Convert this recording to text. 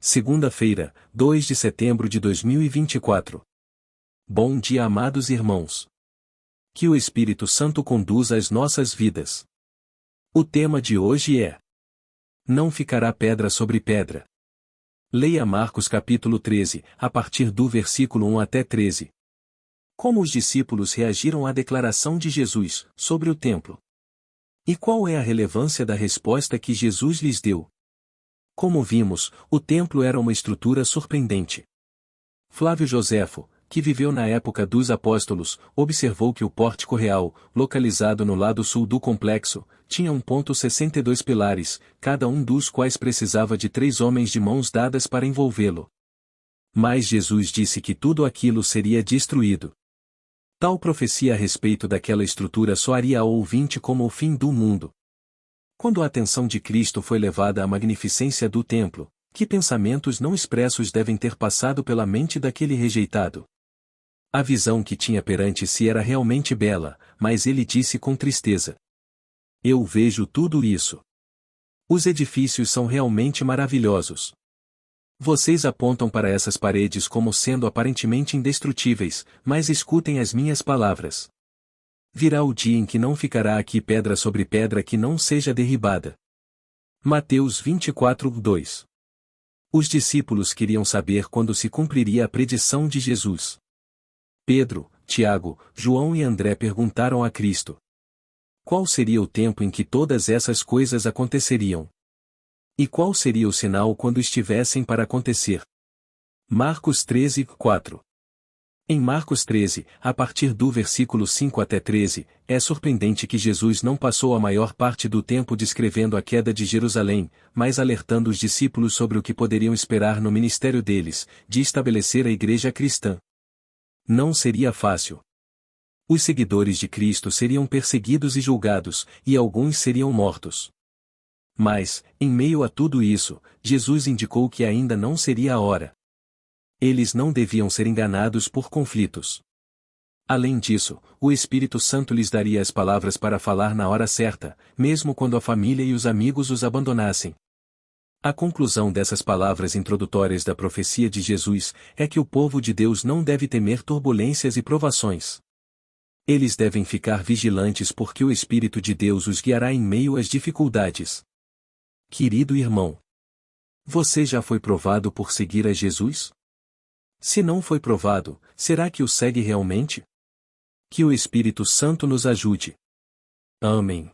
Segunda-feira, 2 de setembro de 2024. Bom dia, amados irmãos. Que o Espírito Santo conduza as nossas vidas. O tema de hoje é: não ficará pedra sobre pedra. Leia Marcos capítulo 13, a partir do versículo 1 até 13. Como os discípulos reagiram à declaração de Jesus sobre o templo? E qual é a relevância da resposta que Jesus lhes deu? Como vimos, o templo era uma estrutura surpreendente. Flávio Joséfo, que viveu na época dos apóstolos, observou que o pórtico real, localizado no lado sul do complexo, tinha 1,62 pilares, cada um dos quais precisava de 3 homens de mãos dadas para envolvê-lo. Mas Jesus disse que tudo aquilo seria destruído. Tal profecia a respeito daquela estrutura soaria ao ouvinte como o fim do mundo. Quando a atenção de Cristo foi levada à magnificência do templo, que pensamentos não expressos devem ter passado pela mente daquele rejeitado? A visão que tinha perante si era realmente bela, mas ele disse com tristeza: eu vejo tudo isso. Os edifícios são realmente maravilhosos. Vocês apontam para essas paredes como sendo aparentemente indestrutíveis, mas escutem as minhas palavras. Virá o dia em que não ficará aqui pedra sobre pedra que não seja derribada. Mateus 24, 2. Os discípulos queriam saber quando se cumpriria a predição de Jesus. Pedro, Tiago, João e André perguntaram a Cristo: qual seria o tempo em que todas essas coisas aconteceriam? E qual seria o sinal quando estivessem para acontecer? Marcos 13, 4. Em Marcos 13, a partir do versículo 5 até 13, é surpreendente que Jesus não passou a maior parte do tempo descrevendo a queda de Jerusalém, mas alertando os discípulos sobre o que poderiam esperar no ministério deles, de estabelecer a igreja cristã. Não seria fácil. Os seguidores de Cristo seriam perseguidos e julgados, e alguns seriam mortos. Mas, em meio a tudo isso, Jesus indicou que ainda não seria a hora. Eles não deviam ser enganados por conflitos. Além disso, o Espírito Santo lhes daria as palavras para falar na hora certa, mesmo quando a família e os amigos os abandonassem. A conclusão dessas palavras introdutórias da profecia de Jesus é que o povo de Deus não deve temer turbulências e provações. Eles devem ficar vigilantes porque o Espírito de Deus os guiará em meio às dificuldades. Querido irmão, você já foi provado por seguir a Jesus? Se não foi provado, será que o segue realmente? Que o Espírito Santo nos ajude. Amém.